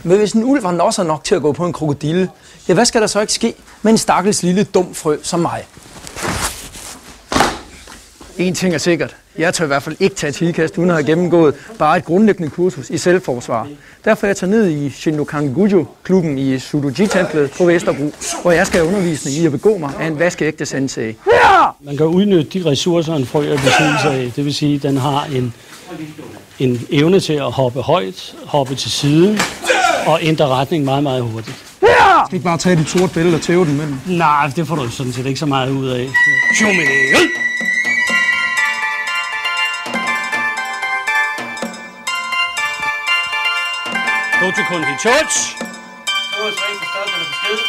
Men hvis en ulv var nosser nok til at gå på en krokodille, ja, hvad skal der så ikke ske med en stakkels lille dum frø som mig? En ting er sikkert. Jeg tør i hvert fald ikke tage til ikast, uden at have gennemgået bare et grundlæggende kursus i selvforsvar. Derfor er jeg tager ned i Shindokan-Gujo-klubben i Sudoji-templet på Vesterbro, hvor jeg skal have undervisning i at begå mig af en vaskeægte sensei. Man kan udnytte de ressourcer, en frø er besiddelse af. Det vil sige, at den har en evne til at hoppe højt, hoppe til siden og ændre retning meget, meget hurtigt. Jeg skal ikke bare tage dit sorte bælte og tæve den med den. Nej, det får du sådan set ikke så meget ud af. Gå til kunden i George. Tås var ikke stolt eller besked.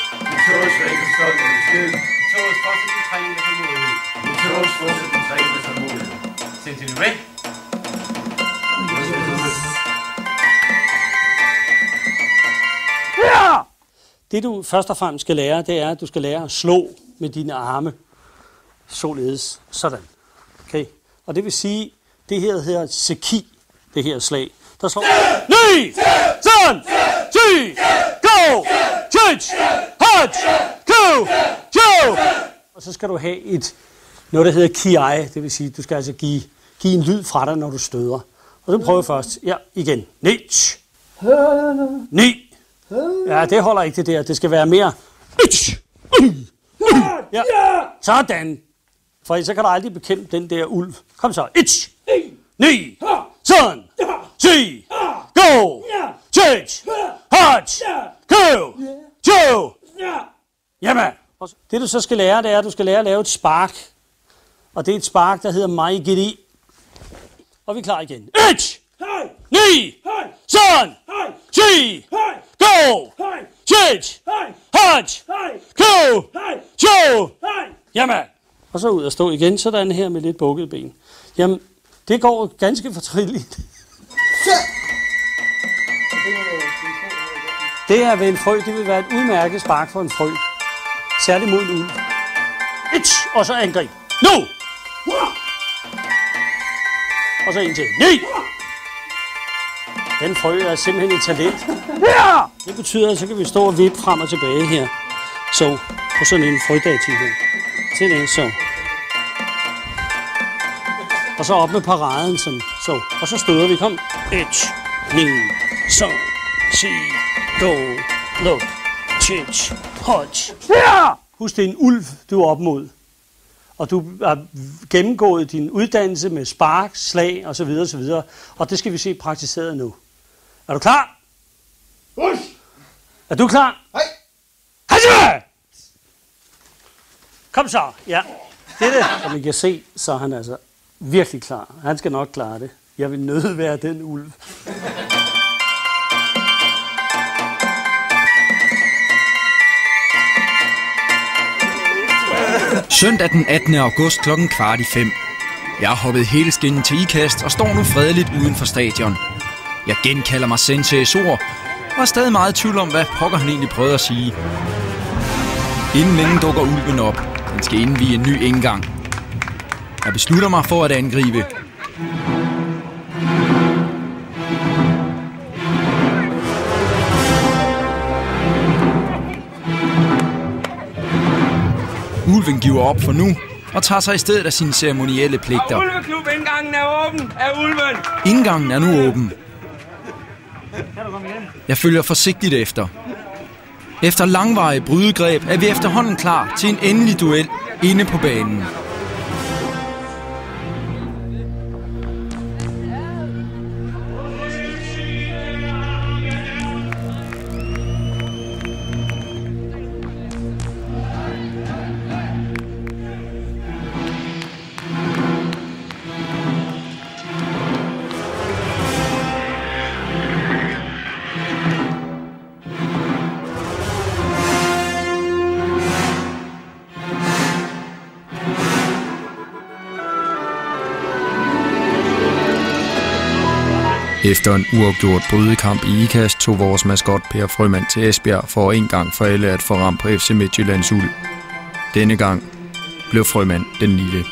Tås var ikke stolt eller besked. Tås fortsæt din træning med tålmodighed. Tås fortsæt din træning med tålmodighed. Send til Ray. Det du først og fremmest skal lære, det er, at du skal lære at slå med dine arme. Således sådan. Okay? Og det vil sige, det her hedder seki, det her slag. Der slår 9, 10, 10, go, 10, hot, go, jo. Og så skal du have noget, der hedder ki-ai, det vil sige, du skal altså give en lyd fra dig, når du støder. Og så prøver faktisk, ja, igen. 9. Ja, det holder ikke det der. Det skal være mere. Ja, sådan. For så kan du aldrig bekæmpe den der ulv. Kom så. 9, sådan, 10, go, 10, hot, go, jo. Jamen, det du så skal lære, det er, at du skal lære at lave et spark. Og det er et spark, der hedder maigiri. Og vi er klar igen. 9, sådan, 10, go, 10, hot, go, jo. Jamen, og så ud og stå igen, sådan her med lidt bukket ben. Jamen, det går ganske fortrinligt. Det er ved en frø, det vil være et udmærket spark for en frø. Særligt mod en ulv. 1, og så angreb. Nu! Og så en til. 9! Den frø er simpelthen et talent. Det betyder, at så kan vi stå og vippe frem og tilbage her. Så, på sådan en frødativ her. Til det, så. Og så op med paraden, sådan. Så. Og så støder vi. Kom. 1, 9, så, 10, go, look, 10, hot. Husk, det er en ulv, du er op mod. Og du har gennemgået din uddannelse med spark, slag osv. osv. Og det skal vi se praktiseret nu. Er du klar? Husk! Er du klar? Hej! Hej! Kom så, ja. Det er det. Som I kan se, så er han altså virkelig klar. Han skal nok klare det. Jeg vil nødt være den ulv. Søndag den 18. august kl. 4:15. Jeg har hoppet hele skinnen til ikast og står nu fredeligt uden for stadion. Jeg genkalder mig senseis ord og er stadig meget i tvivl om, hvad pokker han egentlig prøvede at sige. Inden længe dukker ulven op. Den skal indvie en ny indgang. Jeg beslutter mig for at angribe. Ulven giver op for nu og tager sig i stedet af sine ceremonielle pligter. Ulveklub, indgangen er åben af ulven. Indgangen er nu åben. Jeg følger forsigtigt efter. Efter langvarige brydegreb er vi efterhånden klar til en endelig duel inde på banen. Efter en uafgjort brydekamp i ikast tog vores maskot Per Frømand til Esbjerg for en gang for alle at få ram på FC Midtjyllands ulv. Denne gang blev Frømand den lille.